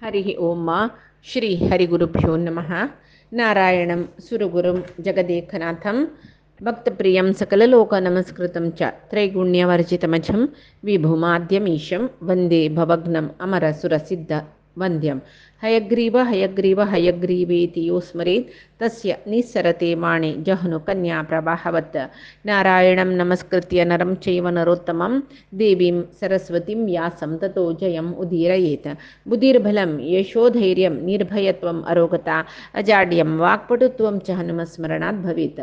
हरिः ओम श्री हरिगुरुभ्यो नमः। नारायणं सुरगुरुं जगदेकनाथं भक्तप्रियं सकललोकनमस्कृतं च त्रैगुण्यवर्जितमजं विभुमाद्यमीशं वन्दे भवग्नम् अमरसुरसिद्धवन्द्यं हयग्रीव हयग्रीव हयग्रीवेति यो स्मरेत् तस्य निस्सरते माणे जह्नुकन्या प्रवाहवत्। नारायणं नमस्कृत्य नरं चैव नरोत्तमं देवीं सरस्वतीं व्यासं ततो जयम् उदीरयेत्। बुद्धिर्बलं यशोधैर्यं निर्भयत्वम् अरोगता अजाड्यं वाक्पटुत्वं च हनुमस्मरणात् भवेत्।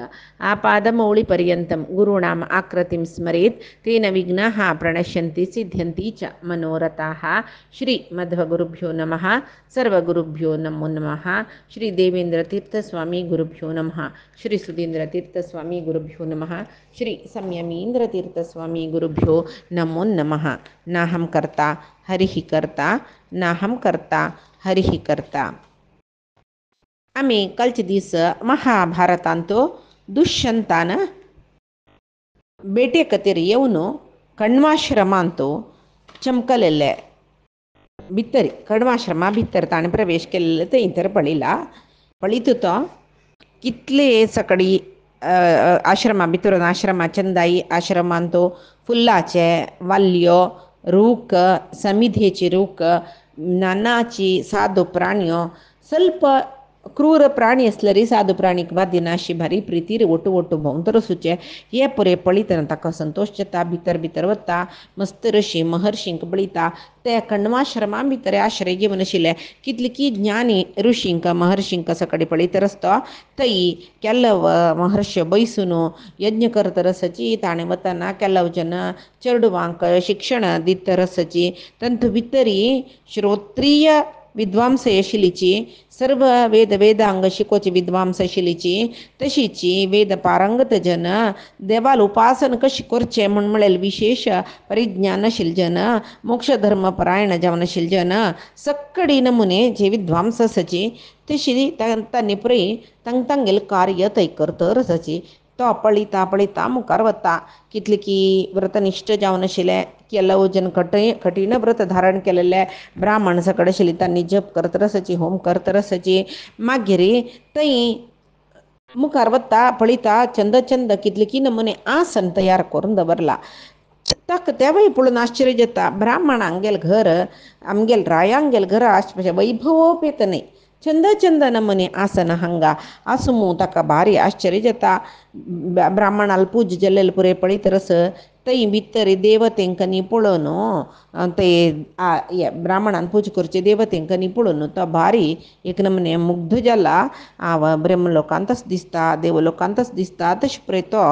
आपादमौलिपर्यन्तं गुरूणाम् आकृतिं स्मरेत् तेन विघ्नाः प्रणश्यन्ति सिद्ध्यन्ति च मनोरथाः। श्रीमध्वगुरुभ्यो नमः। सर्वगुरुभ्यो नमो नमः। श्री देवेन्द्रतीर्थस्वामी गुरुभ्यो नमः। श्री सुधीन्द्रतीर्थस्वामी गुरुभ्यो नमः। श्री संयमीन्द्रतीर्थस्वामी गुरुभ्यो नमो नमः। नाहं कर्ता हरिः कर्ता नाहं कर्ता हरिः कर्ता. आम्ही कालचे दिवस महाभारतांतो दुष्यंतानं बेटे कतेरी येऊन कण्वाश्रमांतो चमकलेले भितरी कण्वाश्रमा भितर ताणें प्रवेश केलेले थंय तर पळित तो कितले सकडी आश्रमा भितर आश्रमा चंदाई आश्रमांतो फुल्लाचे वाल्यो रूख समिधेचे रूख नानाची साधू प्राण्यो ಸ್ವಲ್ಪ क्रूर प्राणी असले साधू प्राणीक वादिनाशी भारी प्रितीर ओटू ओटू भोंवतरो सुचे हे पुरे पळितना ताका संतोष जाता. भितर भितर वता मस्त ऋषी महर्षींक बळिता ते कण्वाश्रमा भितर आश्रय घेवन आशिल्ले कितलीकी ज्ञानी ऋषींक महर्षींक सकडी पळितर आसता थंय केल्लव महर्षी बैसून यज्ञ करतर आसाची ताणें वतना केल्लव जन चेडवांक शिक्षण दितर आसाची तंतु भितरी श्रोत्रीय विद्वांस आशिल्लीची सर्व वेद वेदांग शिकोवची विद्वांस आशिल्लीची तशीची वेद पारंगत जन देवाल उपासन कशी करचें म्हूण म्हळें विशेष परिज्ञान आशिल्ले जन मोक्ष धर्म परायण जावन आशिल्ले जन सक्कडी नमुने जे विद्वांस आसाची तशी तांणी पुरी तांगेलें कार्य थंय करतर आसाची. तो पळिता मुखार वता कितलीकी व्रतनिश्ठ जावन आशिल्ले केल्लो जन कठीण व्रत धारण केलेले ब्राह्मण सकड आशिल्ले तांणी जप करतर आसाची होम करतर आसाची. मागीर थंय मुखार वता पळिता चंद चंद कितलीकी नमुने आसन तयार करून दवरला. ताका तेवय पळोवन आश्चर्य जाता. ब्राह्मणांगेल घर आमगेल रायांगेल घर आसपाशें वैभवोपेत न्हय चंद चंद नमुने आसन हांगा आसूं ताका भारी आश्चर्य जाता. ब्राह्मणाल पूज जाल्लेले पुरे पळयतरस थंय भितर देवतेंक न्ही पळोवन ते ब्राह्मणान पूज करचे देवतेंक न्ही पळोवन तो भारी एक नमुने मुग्ध जाला. हांव ब्रह्मलोकांतच दिसता देवलोकांतच दिसता तशें पळय तो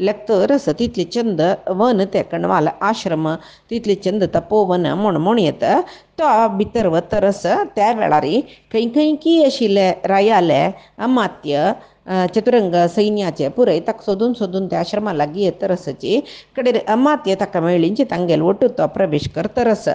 लेखतर आसा तितले चंद वन ते कण्वाल आश्रम तितले चंद तपोवन म्हण येत तो भितर वतरस त्या वेळार खंय आशिल्ले रायाले अमात्य चतुरंग सैन्याचे पुरय ताका सोदून त्या आश्रमा लागीं येतरसाची कडेन अमात्य ताका मेळ्ळींची तांगेल ओटू तो प्रवेश करतरस.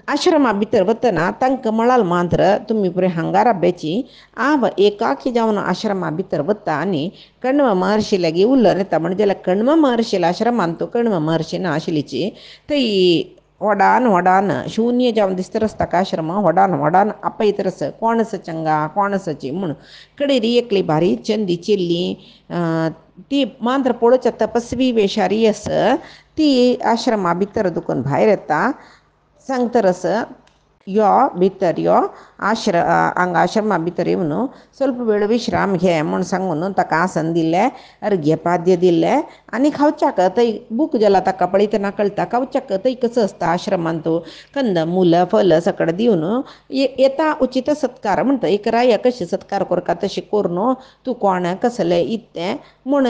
आश्रमा भितर वतना तांकां म्हळाल मात्र तुमी पुरे हांगा राबची हांव एकाकी जावन आश्रमा भितर वता आनी कण्व महर्शी लागीं उल्लर येता. म्हणजे जाल्यार कण्व महर्शीला आश्रमांत तो कण्व महर्शी ना आशिल्लीची थंय व्हडान शुन्य जावन दिसतरस ताका आश्रम व्हडान आपयतरस कोण आसा चंगा कोण आसाची म्हूण कडेन एकली भारी चंदी चिल्ली ती मात्र पळोवच्या तपस्वी वेशारी आसा ती आश्रमा भितर दुखून भायर येता सांगतरस यो भितर यो हांगा आश्रमा भितर येवन ಸ್ವಲ್ಪ वेळ विश्राम घे म्हूण सांगून ताका आसन दिलें अर्घ्यपाद्य दिलें आनी खावच्याक थंय बूक जाला ताका पळयतना कळटा खावच्याक थंय कसो आसता आश्रमांत कंद मूल फल सकड दिवन येता उचित सत्कार म्हणटा एक राया कशें सत्कार करता तशें करून तूं कोण कसलें इत्तें म्हूण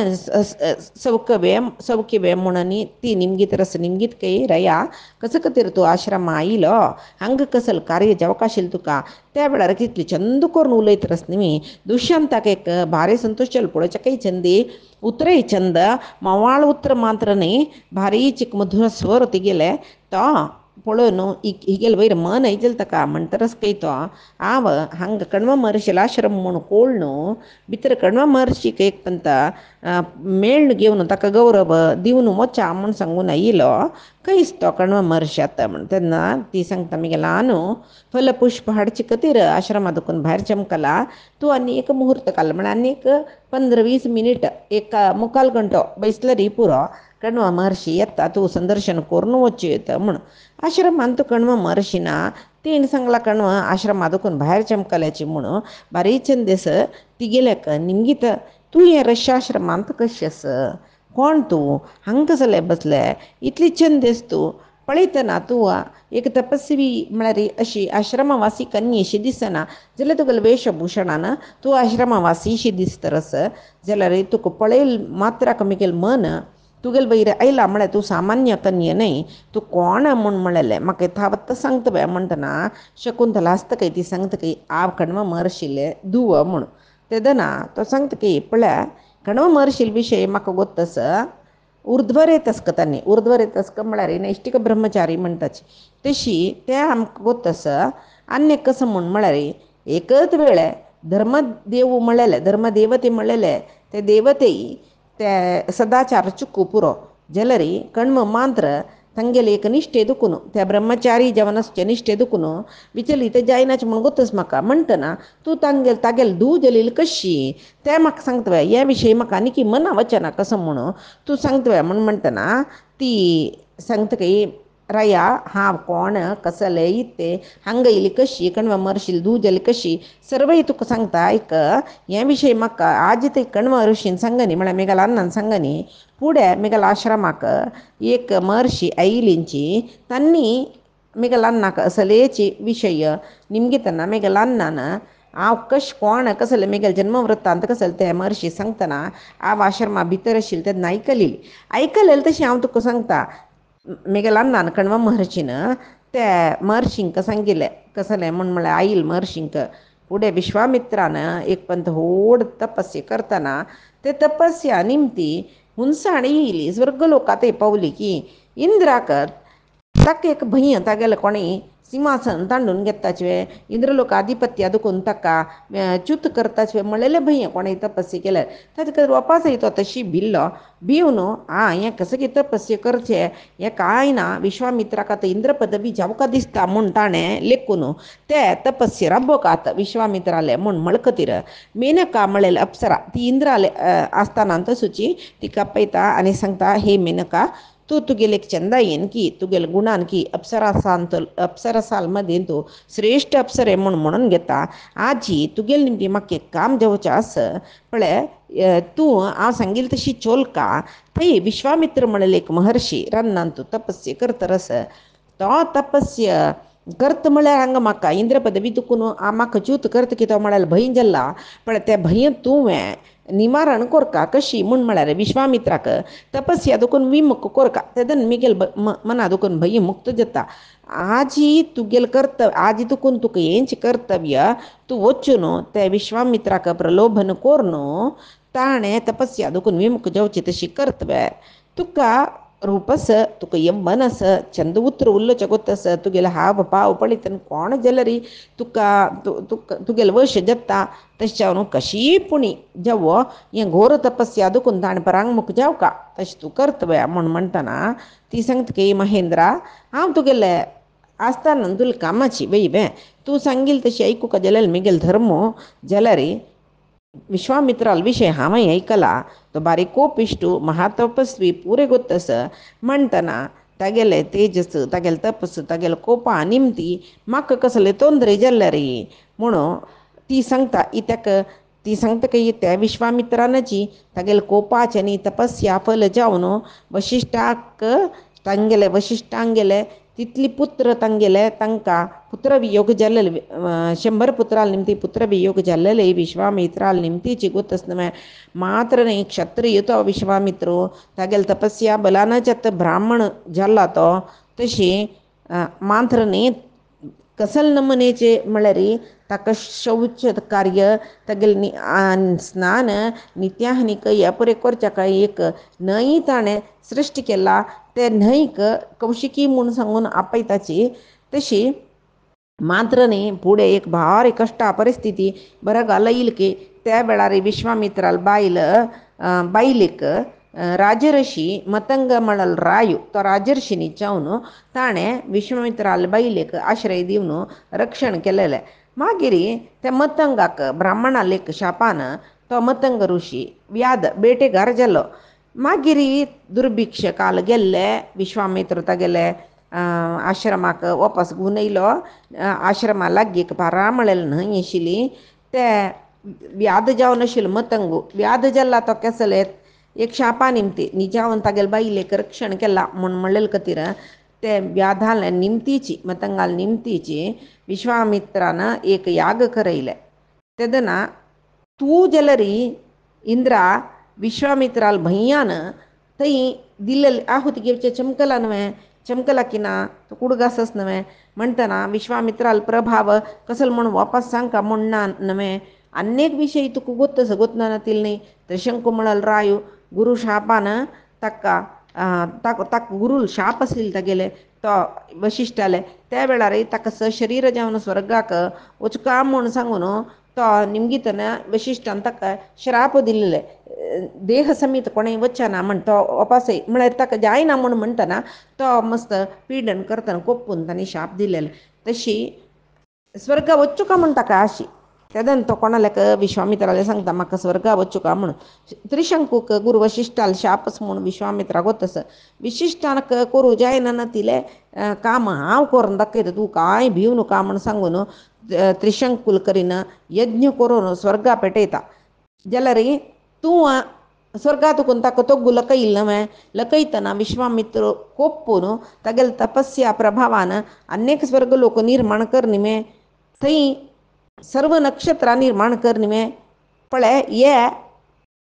सवकिवे म्हणून ती निमगीत रस निमगीत कई राया कसं खातीर तूं आश्रमा आयलो हांगा कसलें कार्य जावक आशिल्लें तुका त्या वेळार कितली चंद करून उलयतरस न्ही. दुश्यंताक एक भारी संतोश जालो पळोवच्या काही चंदी उतरय चंद मवाळ उतर मात्र न्ही भारी चिक मधुर स्वर तिगेले तो पळोवन हिगेल वयर मन ऐजल ताका म्हणटरच तो हांव हांगा कण्व महर्शील आश्रम म्हूण कोळ न्हू भितर कण्व महर्शीक एक पंत मेळ घेवन ताका गौरव दिवन वचा म्हूण सांगून आयिलो खंयच तो कण्व महर्शी आतां म्हण तेन्ना ती सांगता मिगेला न्हू फल पुष्प हाडचे खातीर आश्रमा दुखून भायर चमकला तूं आनी एक मुहूर्त काल म्हण आनी एक 15-20 मिनीट एक मुखाल घंटो बैसलरी पुरो कण्व महर्शी येता तूं संदर्शन करून वच्चो येता म्हण आश्रमांत कण्व महर्शीना तेण सांगला कण्व आश्रमा दुखून भायर चमकल्याची म्हणून बारीचंद दीस ती गेल्याक निमगीत तूं हे रश्याश्रमांत कशें आस कोण तूं हांगा कसले बसले इतली चंद दीस तूं पळयतना तूं एक तपस्वी म्हळ्यार अशी आश्रमवासी कन्ये अशी दिसना जाल्यार तुगेले वेशभुशणान तूं आश्रमवासी शी दिसतरस जाल्यार तुका पळयल मात्राक मुगेल मन तुगेले वयर आयला म्हळ्यार तूं सामान्य कन्ये न्हय तूं कोण म्हूण म्हळेलें म्हाका थावत्त सांगता म्हणटना शकुंतला आसतकय ती सांगतकय हांव कण्व महर्शिले धुव म्हूण तेदना तो सांगतकय पळय कण्व महर्शील विशय म्हाका गोत्तस उर्ध्वरेतस्क तांणी उर्ध्वरेतस्क म्हळ्यार नैश्टिक ब्रह्मचारी म्हणटाची तशी ते आमकां गोत्तस आनी कसं म्हूण म्हळ्यार एकच वेळे धर्मदेव म्हणलेले धर्मदेवते म्हणलेले ते देवतेई ते सदाचार चुकू पुरो जाल्यार कण्व मात्र तांगेले एक निश्ठे दुखून त्या ब्रह्मचारी जवनसचे निश्ठे दुखून विचलीत जायनाचे म्हूण गोतस म्हाका म्हणटना तूं तागेल धू जलील कशी तें म्हाका सांगतवे हे विशयी म्हाका आनी मना वचना कसं म्हणून तूं सांगतवे म्हूण म्हणटना ती सांगतकय राया हांव कोण कसले इत्ते हांगा येयली कशी कण्व महर्शील धू जली कशी सर्वय तुका सांगता आयक हे विशय म्हाका आज ते कण्व महर्शीन सांगनी म्हळ्यार मेगल अन्नान सांगनी फुडें मेगल आश्रमाक एक महर्शी आयिलींची तांणी मेगल अन्नाक असलेची विशय निमगीतना मेगल अन्नान हांव कोण कसले मेगेल जन्म वृत्तांत कसले ते महर्शी सांगतना हांव आश्रमा भितर आशिल्लें तेन्ना आयकलेलें तशें हांव तुका सांगता मेगेल अन्नान कण्व महर्शीन ते महर्शींक सांगिल्लें कसलें म्हळ्यार आईल महर्शींक फुडें विश्वामित्रान एक पंत व्हड तपस्या करतना ते तपस्या निमती हुंसाण येयली स्वर्गलोकांत पावली की इंद्राक ताका एक भंय तागेले कोणी सिंहासन तांडून घेताचे इंद्रलोक आधिपत्या दुखून ताका च्युत करताचे म्हणलेले भंय कोणें तपस्या केल्यार ताका वापस येतो तशी भिल्लो भिवन हें कसं की तपस्या करचें हें कांय ना विश्वामित्राक आतां इंद्र पदवी जावका दिसता म्हूण ताणें लेखून ते तपस्या राबोवकात विश्वामित्राले म्हूण मळकतीर मेनका म्हणलेले अप्सरा ती इंद्राले आसतना तसुची ती आपयता आनी सांगता हे मेनका तू तुगेले चंदायेन की तुगेले गुणान की अप्सरसाल मदीं तूं श्रेष्ठ अप्सरे म्हणून घेता आजी तुगेले निमती म्हाका एक काम जावचें आस पळय तूं हांव सांगिल्लें तशी चोलका थंय विश्वामित्र म्हणलेले एक महर्शी रान्नान तूं तपस्या करतरस तो तपस्या करता म्हळ्यार हांगा म्हाका इंद्र पदवी दुखून म्हाका च्यूत करता की तो म्हळ्यार भंय जाल्ला पण त्या भंय तुवें निवारण कोरका कशी म्हूण म्हळ्यार विश्वामित्राक तपस्या दुखून विमुख कोरका तेदन मिगेल मना दुखून भंय मुक्त जाता आजी तुगेल कर्तव्य आजी दुखून तुका हेंच कर्तव्य तूं वचून ते विश्वामित्राक प्रलोभन कोरून ताणें तपस्या दुखून विमुख जावची तशी कर्तव्य तुका रूपस तुका यव्वन आस चंद उतर उरलोचें गोतस तुगेले हाव भाव पळयतना कोण जाल्यार तुका तुगेले वश जाता तशें न्हू कशी पुणी जावो हें घोर तपस्या दुखून ताणें परांगमुख जावका तशें तूं कर्तव्य म्हूण म्हणटना ती सांगता की महेंद्रा हांव तुगेले आसतना तुला कामाची वय तूं सांगिल्लें तशें आयकूंक जाल्यार मिगेल धर्म जाल्यार विश्वामित्राल विशय हांवें आयकला तो बारीको पिश्टू महातपस्वी पुरे गोतस म्हणटना तागेले तेजस तागेले तपस तागेले कोपा निमती म्हाका कसले तोंदरे जाल्ले रे म्हणून ती सांगता इत्याक ती सांगता की त्या विश्वामित्रानाची तागेले कोपाचे न्ही तपस्या फल जावन वशिश्ठाक तांगेले वशिश्ठांगेले तितली पुत्र तांगेले तांकां पुत्रवियोग जाल्लेले 100 पुत्राल निमती पुत्रवियोग जाल्लेले विश्वामित्राल निमतीची गोतस न्हय मात्र न्ही क्षत्रिय तो विश्वामित्रो तागेले तपस्या बलानच ब्राह्मण जाल्ला तो तशी मात्र न्ही कसल नमनेचे म्हळ्यार ताका शौच कार्य तागेल स्नान नित्याहनीक ह्या पुरे करच्या एक न्हंय ताणें सृश्टी केला ते न्हंयक कौशिकी म्हूण सांगून आपयताची तशी मात्र न्ही फुडें एक भारी कश्टा परिस्थिती बरगाल येईल की त्या वेळार विश्वामित्राल बायलेक राजर्षी मतंग म्हणल रायू तो राजर्षीनी चावन ताणें विश्वामित्राल बायलेक आश्रय दिवन रक्षण केलेलें मागीर त्या मतंगाक ब्राह्मणाल एक शापान तो मतंग ऋषी व्याध बेटेकार जालो मागीर दुर्भिक्ष काल गेल्ले विश्वामित्र तागेले आश्रमाक वापस घेवन येयलो आश्रमा लागीं एक पारा म्हळेल न्हंय आशिल्ली ते व्याध जावन आशिल्लो मतंगू व्याध जाल्ला तो केसले एक शापा निमती निजावन तागेले बायलेक रक्षण केला म्हूण म्हणलेले खातीर ते व्याधाल निमतीची मतंगाल निमतीची विश्वामित्रान एक याग करयले तेदना तूं जाल्यार इंद्रा विश्वामित्राल भैयान थंय दिल्ले आहुती घेवचे चमकला न्हय चमकला की ना तो कुडगासस न्हय म्हणटना विश्वामित्राल प्रभाव कसलो म्हूण वापस सांगका म्हूण ना न्हय अनेक विशय तुका गोत्तस गोतना नातील न्ही त्रिशंकू म्हणल रायू गुरु शापान ताका ताका गुरु शाप आसलेले तागेले तो वशिश्टाले त्या वेळार ताका सशरीर जावन स्वर्गाक वचका म्हूण सांगून तो निमगीतन वशिश्टान ताका श्राप दिल्ले देह समीत कोणें वचना म्हण तो वापसय म्हळ्यार ताका जायना म्हूण म्हणटना तो मस्त पिडन करतना कोपून तांणी शाप दिलेले तशी स्वर्ग वच्चू का म्हूण ताका आशी तेदन तो कोणालेक विश्वामित्राले सांगता म्हाका स्वर्गा वच्चू का म्हूण त्रिशंकूक गुरू वशिश्टाल शापस म्हूण विश्वामित्राक वतस विशिश्टाक करूं जायना नातिले काम हांव करून दाखयता तूं कांय भिवू नका म्हूण सांगून त्रिशंकूल करीन यज्ञ करून स्वर्गा पेटयता जाल्यार तूं स्वर्गा तुकून ताका तोग्गू लकयल न्हय लकयतना विश्वामित्र कोपून तागेले तपस्या प्रभावान अनेक स्वर्ग लोक निर्माण कर न्ही थंय सर्व नक्षत्रां निर्माण कर न्ही पळय ये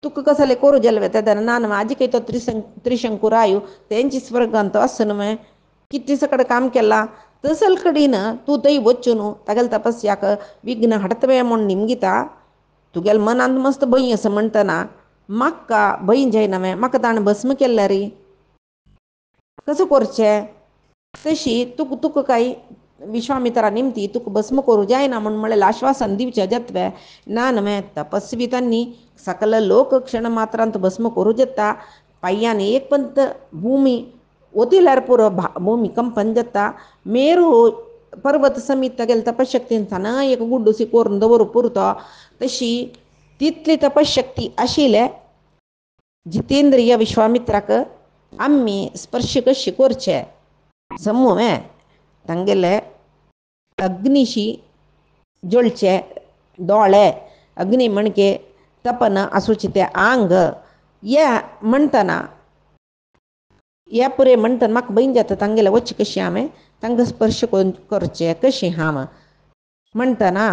तुका कसले करूं जालें तेदना ना म्हाजे खंय तो त्रिशंकू रायू तेंची स्वर्गांत आस न्हय कितले सकड काम केलां तसल कडेन तूं थंय वचून तागेले तपस्याक विघ्न हाडतवे म्हूण निमगिता तुगेले मनांत मस्त भंय आसा म्हणटना म्हाका भंय जायना म्हाका ताणें भस्म केला रे कसो करचें तशी तुका काय विश्वामित्रा निमती तुका भस्म करूं जायना म्हूण म्हळें आश्वासन दिवचें जातवें ना न्हय तपस्वी तांणी सकल लोक क्षण मात्रांत भस्म करूं जाता पाय्यान एक पंत भूमी ओतिल्यार पुरो भूमी कंपन जाता मेरू पर्वत समीत तागेले तपशक्तीन थाना एक गुड्डूसी करून दवरूं पुरतो तशी तितली तपशक्ती आशिल्ले जितेंद्रिय विश्वामित्राक आमी स्पर्श कशें करचें समूह तांगेले अग्निशी जळचे दोळे अग्नी म्हणके तपन आसूचे ते आंग ये म्हणटना ह्या पुरे म्हणटना म्हाका भंय जाता तांगेले वच्चे कशें हांवें तांकां स्पर्श करचें कशें हांव म्हणटना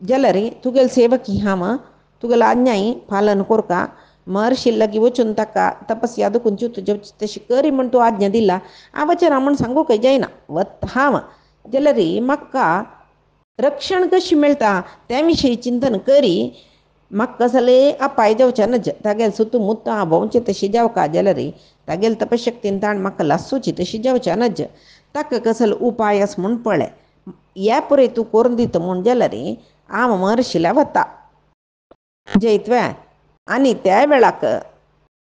जाल्यार तुगेले सेवकी हांव तुगेलो आज्ञाय पालन कोरता महर्शी लागीं वचून ताका तपस्या दुखून च्युत तशी करी म्हूण तूं आज्ञा दिला हांव वचना म्हूण सांगूंक जायना वत हांव जाल्यार म्हाका रक्षण कशें मेळटा त्या विशयी चिंतन करी म्हाका कसले अपाय जावचे नज तागेले सुतू मुत्त हांव भोंवचें तशी जावका जाल्यार तागेले तपशक्तीन ताण म्हाका लासूची तशी जावचे नज ताका कसलो उपाय आसा म्हूण पळय ह्या पुरे तूं करून दिता म्हूण जाल्यार हांव महर्शीला वता जैतवे आनी त्या वेळाक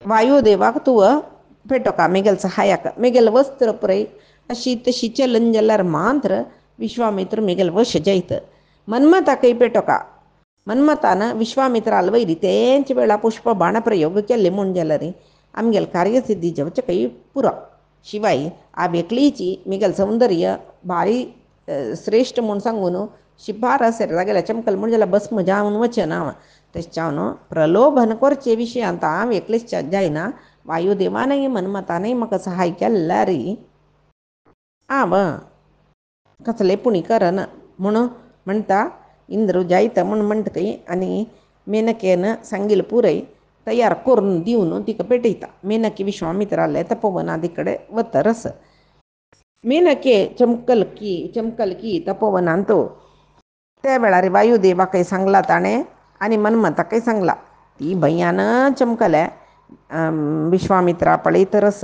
वायुदेवाक तुवें पेटोका मेगेल सहायक मेगेल वस्त्र पुरय अशी तशी चलन जाल्यार मात्र विश्वामित्र मेगेल वश जैत मन्मथाकय पेटोका मन्मथान विश्वामित्राल वयरी तेंच वेळा पुष्प बाण प्रयोग केले म्हूण जाल्यार आमगेल कार्यसिद्धी जावचे काही पुरो शिवाय आ वेकळीची मेगेल सौंदर्य भारी श्रेष्ठ म्हूण सांगून शिफारस लागेल्या चमकल म्हूण जाल्यार भस्म जावन वचना हांव तेच्यावन प्रलोभन करचे विशयांत हांव एकलेच जायना वायुदेवानय मन्मथानय म्हाका सहाय केला रे हांव कसले पुणी करना म्हूण म्हणटा इंद्र जायता म्हूण म्हणटकय आनी मेनकेन सांगिल्लें पुरय तयार करून दिवन तिका पेटयता मेनके विश्वामित्राले तपोवनादी कडेन वतरस मेनके चमकल की तपोवनांत त्या वेळार वायुदेवाकय सांगला ताणें आनी मन्मथाकय सांगला. ती भंयान चमकल्या. विश्वामित्रा पळयतरस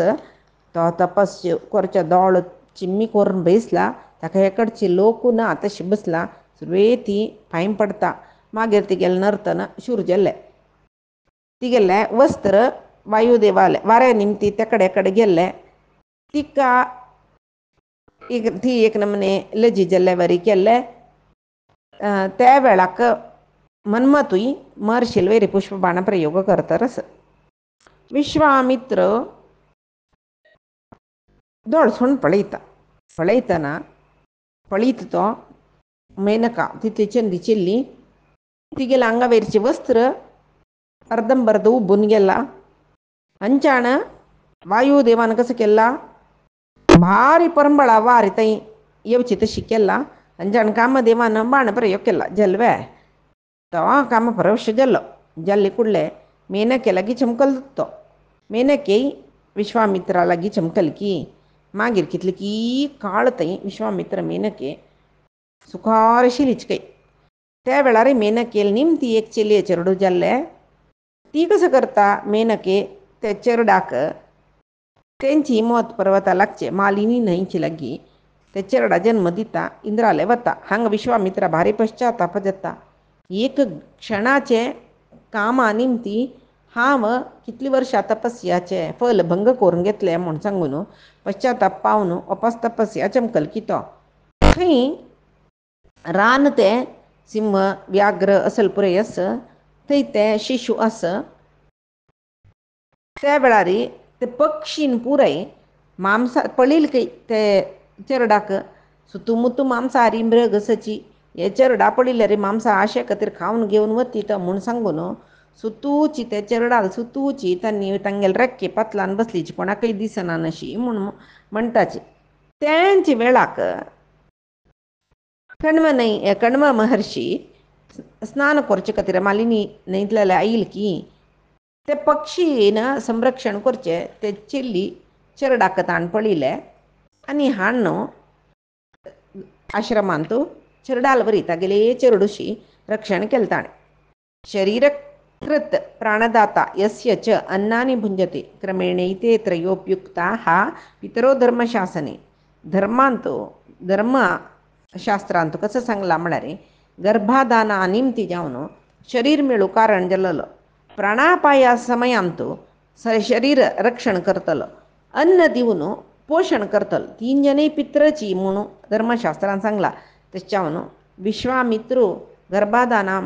तो तपस्या करचे दोळ चिम्मी करून बसला. ताका हेकडची लोकून आताशी बसला. सुरवे ती फायम पडता. मागीर तिगेले नर्तन शूर जाल्ले. तिगेले वस्त्र वायुदेवाले वाऱ्या निमती तेकडे कडेन गेल्ले. तिका ती एक नमने लजी जाल्ले वरी केल्ले. त्या वेळाक मन्मथूय महर्षील वैरी पुष्प बाण प्रयोग करतरस. विश्वामित्र दोळसून पळयतना पळीत तो मेनका तितली चंदी चिल्ली. तिगेले आंगावेरचे वस्त्र अर्धंबर्ध उबून गेला. अंचाण वायुदेवान कसं केला, भारी परंबळा वारी थंय येवची तशी केला. अंचाण कामदेवान बाण प्रयोग केला. जल्वे तो कामपरवश जाल्लो. जाल्ले कुडले मेनके लागीं चमकल तो. मेनके विश्वामित्रा लागीं चमकल की मागीर कितले की काळ थंय विश्वामित्र मेनके सुखार शिलिचकय. त्या वेळार मेनकेल निमती एक चेलये चेडूं जाल्ले. ती कसं करता मेनके ते चेरडाक तेंची मोत पर्वता लागचे मालिनी न्हंयची लागीं ते चेरडा जन्म दिता. इंद्राले वता. हांगा विश्वामित्रा भारी पश्चाताप जाता. एक क्षणाचे कामा निमती हांव कितली वर्षां तपस्याचे फल भंग करून घेतले म्हूण सांगून पश्चाताप पावन वापस तपस्या चमकल की तो थंय रान ते सिंह व्याघ्र असल पुरय आस. थंय ते शिशू आस. त्या वेळार ते पक्षीन पुरय मांसा पळील की ते चेरडाक सुतुमुतू मांसाहारी मृग सची हे चेरडा पळिल्ल्यार मांसा आशे खातीर खावन घेवन वती तो म्हूण सांगून सुतूची ते चेरडाल सुतूची तांणी तांगेले रेक्के पातलान बसलीची कोणाकय दिसना नशी म्हूण म्हणटाची. तेंच वेळाक कण्व महर्षी स्नान करचे खातीर मालिनी न्हंयतले आयिल की ते पक्षीन संरक्षण करचे ते चिल्ली चेरडाक ताण पळिल्ले आनी हाडून आश्रमांत चेरडाल वरी तागेले चेरडूशी रक्षण केलें ताणें. शरीरकृत प्राणदाता यस्य च अन्नानि भुंजते क्रमेणैते त्रयोपयुक्ताः पितरो धर्मशासने. धर्मशास्त्रांत कसं सांगला म्हळ्यार गर्भाधाना निमती जावन शरीर मेळू कारण जाल्लो. प्राणापाया समयांत शरीर रक्षण करतलो. अन्न दिवन पोषण करतलो. 3 जने पित्रची म्हणून धर्मशास्त्रान सांगला. तेच्यावन विश्वामित्र गर्भाधाना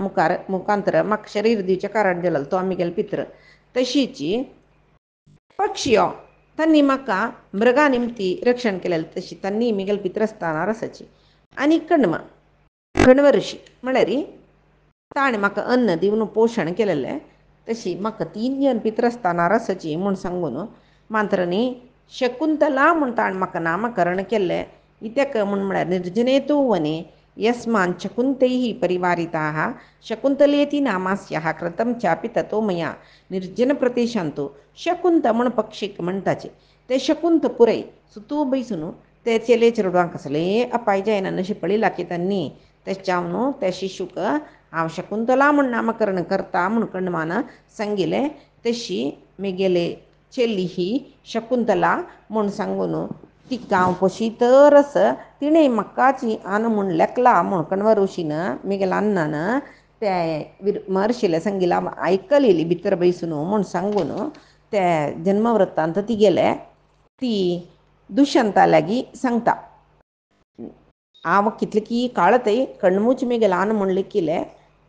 मुखांतर म्हाका शरीर दिवचे कारण जाल्लो तो आमगेलो पित्र. तशीच पक्षियो तांणी म्हाका मृगा निमती रक्षण केलेलें तशी तांणी म्हगेले पित्रस्थानार आसाची. आनी कण्व ऋषी म्हळ्यार ताणें म्हाका अन्न दिवन पोशण केलेलें तशी म्हाका 3 जन पित्रस्थानार आसाची म्हूण सांगून मात्र न्ही शकुंतला म्हूण ताणें म्हाका नामकरण केल्लें. इत्याक म्हूण म्हळ्यार निर्जने तु वने यस्मान् शकुंतैः परिवारिताः शकुंतलेति नामास्याः कृतं चापि ततो मया निर्जन प्रदेशांत शकुंत म्हूण पक्षीक म्हणटाचे. ते शकुंत पुरय सुतू बैसून ते चेले चेडवांक कसलें अपाय जायना नशें पळयलां की तांणी तेच्यावन त्या शिशूक हांव शकुंतला म्हूण नामकरण करता म्हूण कण्वान सांगिल्लें. तशी म्हगेले चेली ही शकुंतला म्हूण सांगून ती गांव पोशितरस तिणें म्हाकाची आन म्हूण लेखला म्हूण कण्व ऋषीन म्हगेल्या अन्नान ते महर्षीला सांगिला आयकलेली भितर बैसून म्हूण सांगून ते जन्मवृत्तांत ती गेले ती दुष्यंता लागीं सांगता. हांव कितले की काळ थंय कण्वूच म्हगेलो आन म्हूण लेखिल्लें.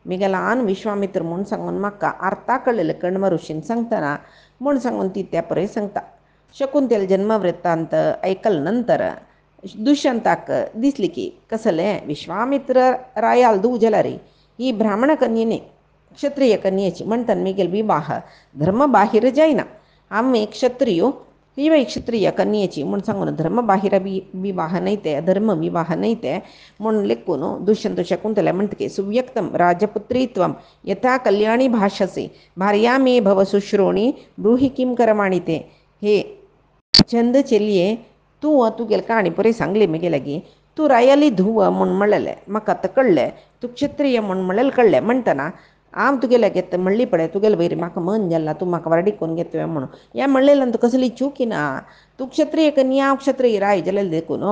म्हगेलो आन विश्वामित्र म्हूण सांगून म्हाका अर्था कळलेलें कण्व ऋषीन सांगतना म्हूण सांगून ती त्या परय सांगता. शकुंतले जन्मवृत्तांत आयकले नंतर दुष्यंताक दिसली की कसलें विश्वामित्र रायाल धूव जाल्यार ही ब्राह्मण कन्येने क्षत्रिय कन्येची म्हणटन म्हगेलो विवाह धर्मबाहीर जायना. आमी क्षत्रियो ही क्षत्रिय कन्येची म्हूण सांगून धर्मबाहीर विवाह न्हय ते धर्म विवाह न्हय ते म्हूण लेखून दुष्यंत शकुंतले म्हणटके सुव्यक्तम राजपुत्रीत्वम यथा कल्याणी भाषसे भार्या मे भव शुश्रोणी ब्रूहि किं करमाणी ते. हे चंद चेलये तूं तुगेले काणी पळय सांगली म्हगे लागीं तू रायाली धुव म्हूण म्हणलेले म्हाका आतां कळ्ळें तूं क्षत्रीय म्हूण म्हणलेलें कळ्ळें म्हणटना हांव तुगेल्या घेता म्हणली पळय तुगेले वयर म्हाका मन गेल्ला तूं म्हाका वारडिकोवन घेतलें म्हणून हें म्हणलेलें तुका कसली चूक ना तूं क्षत्रीय कन्या हांव क्षत्रीय राय जाल्यार देखून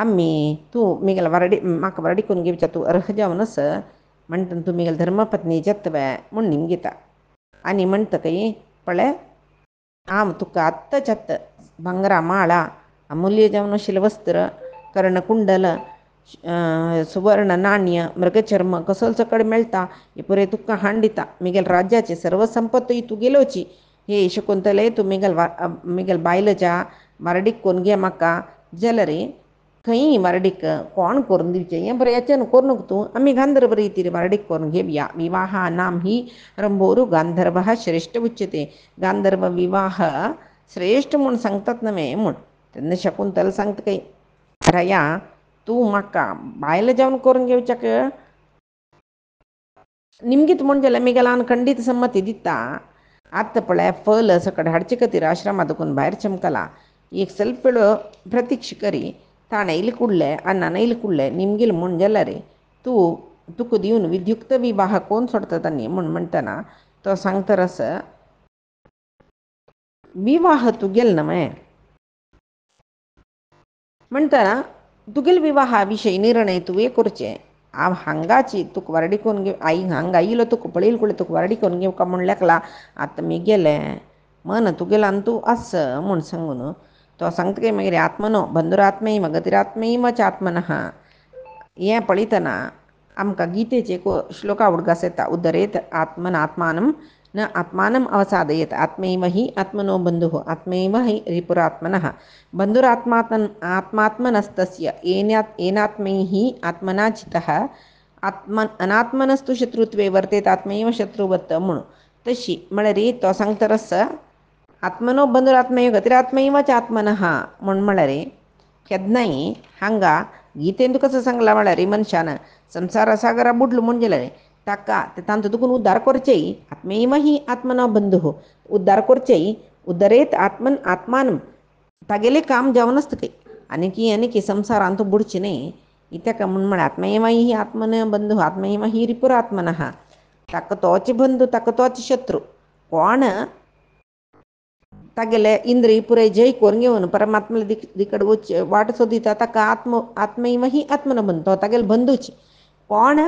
आमी तूं मिगेल म्हाका वारडिकोवन घेवच्या तूं अर्ह जावनस म्हणटा तूं मिगेल धर्मपत्नी जेतवे म्हूण निमगिता आनी म्हणटकय पळय हांव तुका आत्ताच्या आत्तां भांगरा माळा अमुल्य जावन आशिल्लें वस्त्र कर्णकुंडल सुवर्ण नाण्य मृगचर्म कसलो सकड मेळटा हे पुरे तुका हाड दिता मिगेल राज्याची सर्व संपत्ती तुगेलोची हे शकुंतले तूं मिगेल बायलेच्या वारडीक कोरून घे म्हाका जाल्यार खंय वारडीक कोण करून दिवचें हें बरें याचें करूंक तूं आमी गांधर्व रितीर वारडीक करून घेवया विवाहा नाम ही रंभोरू गांधर्व श्रेष्ठ उच्यते गांधर्व विवाह श्रेष्ठ म्हूण सांगतात न्हय म्हूण तेन्ना शकुंतल सांगता काय राया तूं म्हाका बायल जावन करून घेवच्याक निमगीत म्हूण जाल्यार मिगेलान खंडीत संमती दिता आतां पळय फल सकड हाडचे खातीर आश्रमांत दुखून भायर चमकला एक ಸ್ವಲ್ಪ प्रतीक्षा करी ताण येयले कुडलें अन्नान येयले कुडलें निमगेल म्हूण जाल्यार तूं तुका दिवन विध्युक्त विवाह कोण सोडता न्ही म्हूण म्हणटना तो सांगता रस विवाह तुगेल न्हय म्हणटना तुगेल विवाहा विशयी निर्णय तुवें करचें हांव हांगाची तुका वारडिकोवन घेव आई हांगा आयिल्लो तुका पळयले कुडलें तुका वारडिकोवन घेवका म्हूण लेकला आतां मिगेलें मन तुगेलान तूं आस म्हूण सांगून तो सांगता काय मागीर आत्मनो बंधुरात्मैव गतिरात्मैव च आत्मनः हें पळयतना आमकां गीतेचे श्लोक उडगास येता उद्धरेत आत्मनात्मानं न आत्मानम् अवसादयेत आत्मैव हि आत्मनो बन्धुः आत्मैव हि रिपुरात्मनः बन्धुरात्मात्मनस्तस्य येनात्मैः आत्मना चितः अनात्मनस्तु शत्रुत्वे वर्तेत आत्मैव शत्रुवत् म्हणून तशी म्हळ्यार तो सांगता रस आत्मनो बंधुरात्मैव गतिरात्मैव च आत्मनः म्हूण म्हळ्यार केन्नाय हांगा गीतेन तुका कसो सांगला म्हळ्यार मनशान संवसार सागरा बुडलो म्हूण जाल्यार ताका तांचो देखून उद्धार करचेय आत्मैव हि आत्मनो बंधुः उद्धार करचेय उद्धरेत आत्मान तागेलें काम जावन आसता आनी संवसारांत तूं बुडचें न्ही इत्याक म्हूण म्हळ्यार आत्मैव हि आत्मनो बंधुः आत्मैव हि रिपुरात्मनः ताका तोच बंधू ताका तोच शत्रू कोण तागेले इंद्रिय पुराय जय करून घेवन परमात्मा दिकड वच वाट सोदिता ताका आत्मैव हि आत्मनो बंधू तो तागेलो बंधूच कोण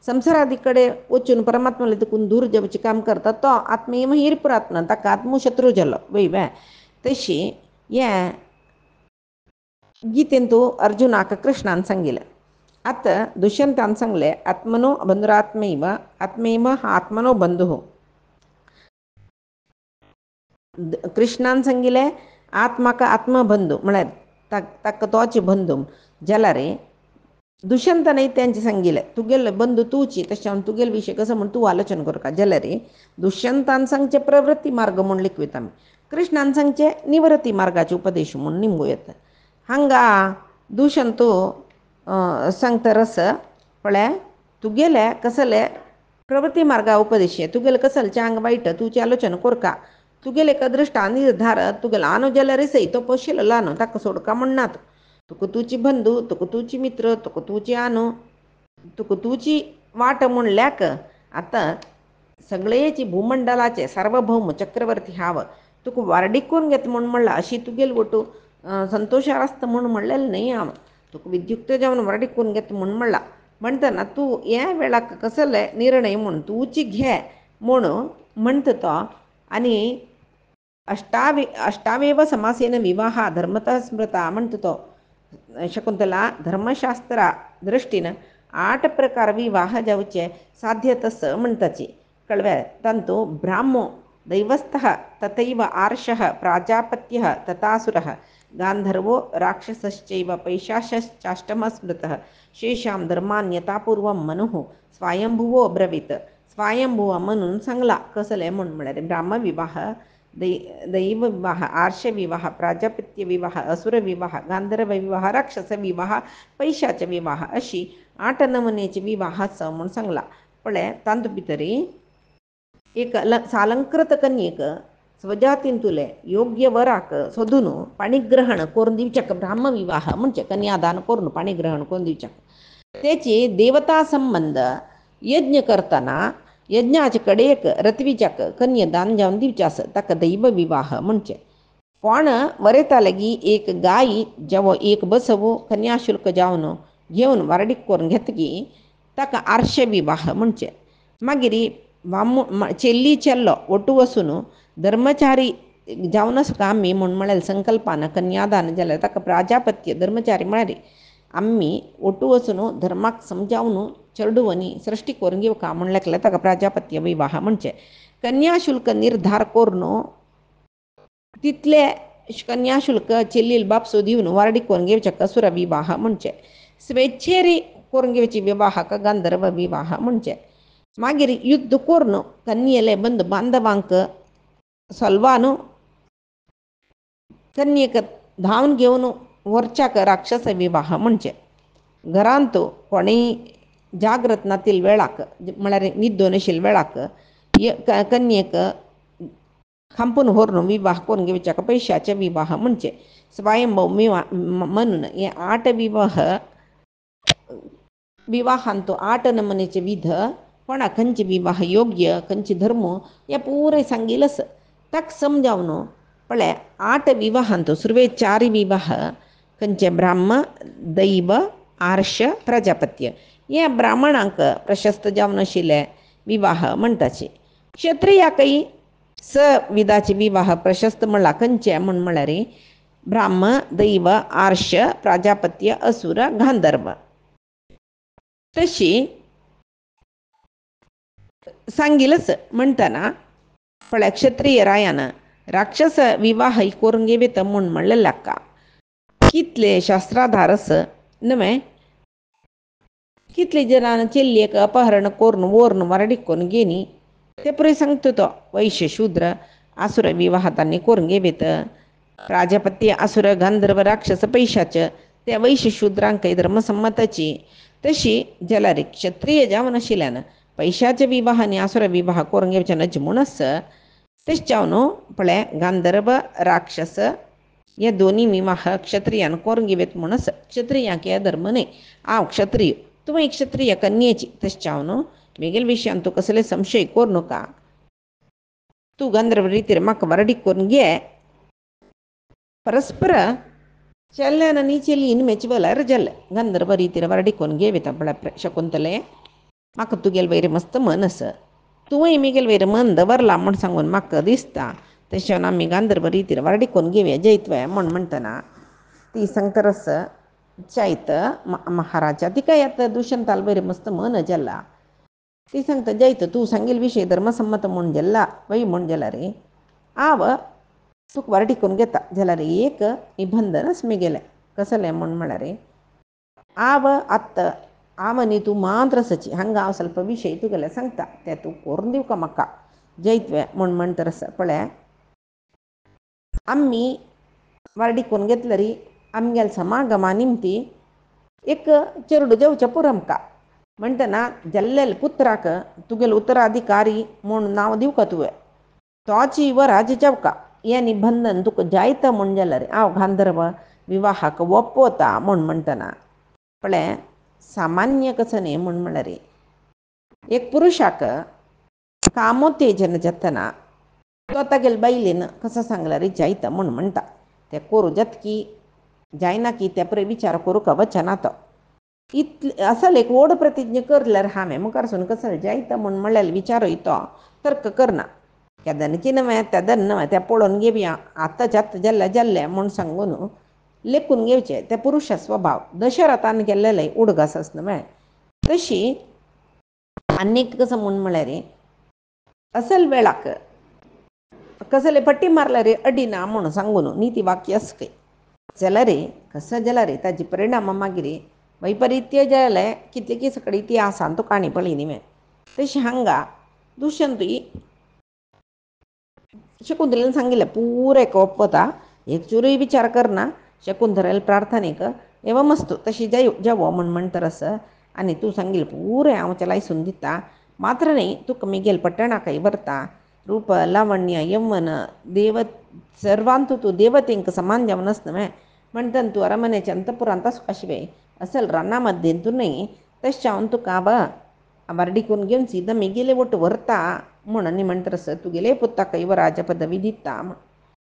संवसारादी कडेन वचून परमात्मा देखून दूर जेवचें काम करता तो आत्मैव हि रिपुरात्मन ताका आत्मो शत्रू जालो वय तशी हें गीतेन तूं अर्जुनाक कृष्णान सांगिल्लें आतां दुष्यंतान सांगलें आत्मनो बंधुरात्मैव आत्मैव आत्मनो बंधुः कृष्णान सांगिल्लें आत्माका आत्मबंधू म्हळ्यार ताका तोच बंधू जाल्यार दुष्यंतानय तेंचें सांगिल्लें तुगेलो बंधू तूंची तशें तुगेलो विशय कसो म्हूण तूं आलोचन करता जाल्यार दुष्यंतान सांगचें प्रवृत्ती मार्ग म्हूण लिखीत आमी कृष्णान सांगचें निवृत्ती मार्गाचे उपदेश म्हूण निमगो येता हांगा दुष्यंत सांगता रस पळय तुगेले कसले प्रवृत्ती मार्गा उपदेश तुगेले कसलचें हांगा वायट तुजें आलोचन करता तुगेले एक दृश्टा निर्धार तुगेलो आनो जाल्यार सय तो पशिल्लो न्हू ताका सोडका म्हणनात तुका तुजी बंधू तुका तुजी मित्र तुका तुजी आनो तुका तुजी वाट म्हूण लेक आतां सगळेची भूमंडलाचे सार्वभौम चक्रवर्ती हांव तुका वारडिकोवन घेता म्हूण म्हणलां अशी तुगेली वटू संतोशार आसता म्हूण म्हणलेलें न्हय हांव तुका विद्युक्त जावन वारडिकोवन घेता म्हूण म्हणलां म्हणटना तूं हे वेळाक कसले निर्णय म्हूण तुजी घे म्हूण म्हणटा तो आनी अष्टावेव समासेन विवाह धर्मतः स्मृता म्हणटा तो शकुंतला धर्मशास्त्रा दृश्टीन 8 प्रकार विवाह जावचे साध्य तस म्हणटाची कळवे तंतु ब्राह्मो दैवस्थः तथैव आर्षः प्राजापत्यः तथासुरः गांधर्वो राक्षसश्चैव पैशाचश्चाष्टमः स्मृतः शेषां धर्मान् यथापूर्वं मनुः स्वायंभुवो अब्रवीत् स्वायंभुव म्हणून सांगला कसले म्हूण म्हळ्यार ब्राह्म विवाह दैव विवाह आर्ष विवाह प्राजापत्य विवाह असुर विवाह गांधर्व विवाह राक्षस विवाह पैशाचे विवाह अशी 8 नमुनेचे विवाह आसा म्हूण सांगला पळय तांतू भितर एक सालंकृत कन्येक स्वजातीन तुले योग्य वराक सोदून पाणीग्रहण करून दिवचक ब्राह्मविवाह म्हणजे कन्यादान करून पाणीग्रहण करून दिवचक. त्याची देवता संबंध यज्ञ करताना यज्ञाचे कडेक रतविचक कन्यादान जाऊन दिवचास ताका दैव विवाह म्हणजे. पण वरेता लगी एक गाई जेव्हा एक बसवो कन्याशुल्क जावन घेऊन वारडीक करून घेतकी ताका आर्ष विवाह म्हणजे. मागीर चेल्ली चेल्लो ಒಟ್ಟು वसून धर्मचारी जावनच का आम्ही म्हूण म्हळ्यार संकल्पान कन्यादान जाल्यार ताका प्राजापत्य धर्मचारी म्हळ्यार आम्ही ಒಟ್ಟು वसून धर्माक समजावन चेडूवनी सृष्टी करून घेवका म्हणल्यार ताका प्राजापत्य विवाह म्हणजे. कन्याशुल्क निर्धार करून तितले कन्याशुल्क चेल्लील बापसो दिवन वारडी करून घेवचे कसुर विवाह म्हणजे. स्वेच्छेरी करून घेवची विवाहाक गांधर्व विवाह म्हणजे. मागीर युद्ध करून कन्येले बंद बांधवांक सलवान कन्येक धावन घेवन वरच्याक राक्षस विवाह म्हणजे. घरांत कोणीय जागृत नातील वेळाक म्हळ्यार न्हिदोन आशिल्ल्या वेळाक कन्येक खांपून व्हरून विवाह करून घेवच्याक पैशाचे विवाह म्हणजे. स्वयंभव म्हणून हे 8 विवाहांत 8 नमुनेचे विध पण खंयचे विवाह योग्य खंयचे धर्म हे पुरे सांगिलस ताक समजावन पळय. 8 विवाहांत सुरवे 4 विवाह खंयचे ब्राह्म दैव आर्ष प्रजापत्य हे ब्राह्मणांक प्रशस्त जावन आशिल्ले विवाह म्हणटाचे. क्षत्रियाकय विधाचे विवाह प्रशस्त म्हणला खंयचे म्हळ्यार ब्राह्म दैव आर्ष प्राजापत्य असुर गांधर्व. तशी सांगिलच म्हणटना पळय क्षत्रिय रायान राक्षस विवाह करून घेवेत म्हूण म्हणलें का कितले शास्त्राधारस नवे. कितले जनान चेल्लेक अपहरण करून वोरून वारडीक करून गेनी ते पुरे सांगता तो. वैश्य शूद्र आसुर विवाह तांणी करून घेवेत. प्राजापत्य असुर गांधर्व राक्षस पैशाचे त्या वैश्य शूद्रांकय धर्मसम्मताची. तशी जाल्यार क्षत्रिय जावन आशिल्ल्यान पैशाचे विवाह आनी आसुर विवाह करून घेवचे नज म्हणूनच तेच जावन पळय गांधर्व राक्षस हे दोन्ही विवाह क्षत्रियान करून घेवेत म्हणूनच क्षत्रियांक हे धर्म न्हय. हांव क्षत्रिय तुवें क्षत्रिय कन्येची तशें जावन वेगळे विशयान तूं कसले संशय करूं नका. तूं गांधर्व रितीर म्हाका वारडीक करून घे. परस्पर चेल्ल्यान आनी चेल्लीन मेचवल्यार जालें. गांधर्व रितीर वारडीक करून घेवेत पळय शकुंतले म्हाका तुगेले वयर मस्त मन आसा. तुवें म्हगेले वयर मन दवरला म्हूण सांगून म्हाका दिसता तशें आमी गांधर्व रितीर वारडीक करून घेवया जैतवे म्हूण म्हणटना ती सांगतरस जायत महाराजा तिका येता दुशंताल वयर मस्त मन जाल्ला. ती सांगता जायत तूं सांगिल विशय धर्मसम्मत म्हूण जाल्ला वय म्हूण जाल्यार हांव तुका वारडीक करून घेता. जाल्यार एक निबंधनच म्हगेलें कसलें म्हूण म्हळ्यार हांव न्ही तूं मात्र सची हांगा हांव ಸ್ವಲ್ಪ विशय तुगेले सांगता ते तूं करून दिवका म्हाका जैतवे म्हूण म्हणटरस पळय. आमी वारडीक करून घेतल्यार आमगेल्या समागमा निमती एक चेडूं जावचें पुरो आमकां म्हणटना जाल्लेल्या पुत्राक तुगेलो उत्तराधिकारी म्हूण नांव दिवका तुवें. तोच युवराज जावका. हें निबंधन तुका जायत म्हूण जाल्यार हांव गांधर्व विवाहाक ओप्पोता म्हूण म्हणटना पळय सामान्य कसो न्ही म्हूण म्हळ्यार एक पुरुशाक कामोत्तेजन जातना तो तागेले बायलेन कसो सांगल्यार जायत म्हूण म्हणटा. तें करूं जातकी जायना की ते पळय विचार करूंक वचना तो. इतले असल एक व्हड प्रतिज्ञा करल्यार हांवें मुखारसून कसो जायत म्हूण म्हळ्यार विचारूय तो तर्क करना. केदनकी नवें तेदन नवें तें पळोवन घेवया आतांच्या आतां जाल्लें म्हूण सांगून लेखून घेवचें तें पुरुश स्वभाव. दशरथान केल्लें उडगास नवें. तशी आनीक कसो म्हूण म्हळ्यार असल वेळाक कसले पट्टी मारल्यार अडिना म्हूण सांगून नीती वाक्य आसकय जाल्यार कसो जाल्यार ताजे परिणाम मागीर वैपरीत्य जालें कितले की सकडी इतिहासान तूं काणी पळय न्ही. तशी हांगा दुश्यंतूय शकुंतलेन सांगिल्लें पुरें ओप्पोता. एक चुरूय विचार करना. शकुंतलेले प्रार्थनेक एवमस्तू तशी जावो म्हूण म्हणटरस आनी तूं सांगिल्लें पुरें हांव चलायसून दिता. मात्र न्ही तुका म्हगेल्या पట్టणाकय व्हरता रूप लावण्य यौवन देव सर्वांतू तू देवतेंक समान जावनच नव्हे म्हणटन तू अरमनेच्या अंतपुरांत आशिवे असल रन्नामध्ये तू नाही तशावन तू का बा वर्डिकून घेऊन सीधा मी गेले ಒಟ್ಟು ವರ್ತಾ म्हणून म्हणतरस तू गेले पुत्ता कैव राज पदवी दिता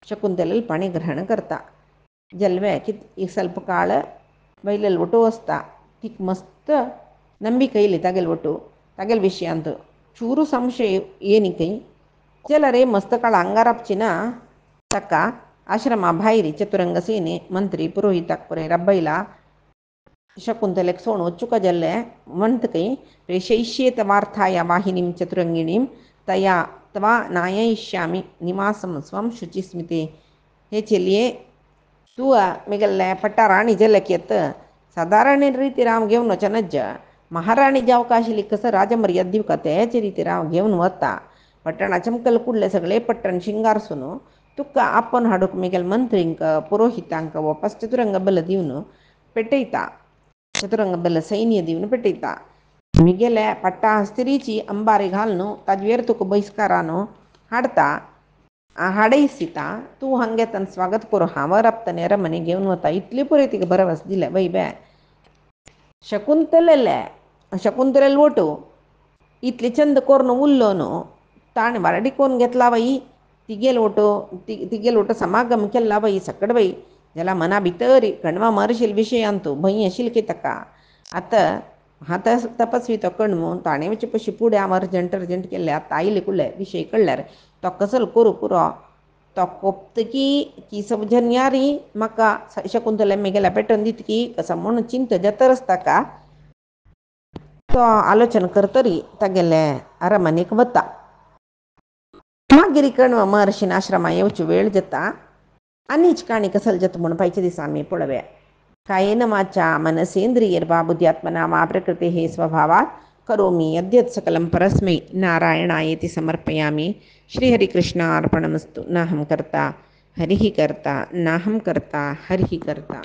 शकुंतलेला पाणी ग्रहण करता जल्वे कित एक ಸ್ವಲ್ಪ काळ बैलेल ಒಟ್ಟು वसता तिक मस्त ನಂಬಿ ಕೈಲಿ ತಗೆಲ್ ಒಟ್ಟು ತಗೆಲ್ ವಿಷಯ ಅಂತ ಚೂರು ಸಂಶಯ ಏನಿಕೈ ಜಲರೆ मस्त काळ अंगारापचिನ तक्क आश्रम भायरी चतुरंग सेने मंत्री पुरोहिताक पुरे रब्बैला शकुंतलेक सोण वच्चुक जल्ले म्हणतकೈ प्रेषयिष्येत वार्ताया वाहिनीं चतुरंगिणीं तया त्वा नाययिष्यामि निवासं स्वं शुचिस्मिते हे चलिये तू मिगल्ले पट्टा राणी जल्लक्यत साधारण रीती राव घेऊन वचनज्ज महाराणीचे अवकाशी कसं राजमर्याद दिव का त्याची रीती राव घेऊन वता पट्टणा चमकल कुडले सगळे पट्टण शिंगारसून तुक्क आपण हाडूक मिगेल मंत्रींक पुरोहितांक वापस चतुरंग बल दिवन पेटयता चतुरंग बल सैन्य दिवन पेटयता मिगेले पट्टा स्त्रीची अंबारी घालून ताजेर तुका बहिष्कारान हाडता हाडयसिता तू हंगे तन स्वागत करू हांवर आपताने अरमने घेऊन वता इतली पुरे तिका भरवस दिले वै बे शकुंतलेल ओटू इतली चंद कोरून उरलोन ताणें वारडिकोन घेतला बाई तिगेल ओटो समागम केला बाई सकड बाई ज्याला मना भितर कणवा मारशील विषय आणतो भंय आशिल की ताका आतां हात तपस्वी तो कणमो ताणें वचे पशी फुडें हांव अर्जंट केल्ले आतां आयले कुडले विशय कळ्ळ्यार तो कसलो करू पुरो तो कोपतकी की सवजन्यारी म्हाका शकुंतले मेगेल्या पेटोवन दितकी कसं म्हणून चिंत जतरच ताका तो आलोचन करतरी तागेले अरमनेक वता मागीर कणवा महर्षीन आश्रमा येवची वेळ जाता आनीच काणी कसल जाता म्हूण पायच्या दिसा आमी पळोवया कायेन वाचा मनसेंद्रियर्वा बुद्ध्यात्मना वा प्रकृते हे स्वभावात् करोमि यद्यत् सकलं परस्मै नारायणायेति समर्पयामि श्रीहरिकृष्णार्पणमस्तु नाहं कर्ता हरिः कर्ता नाहं कर्ता हरिः कर्ता।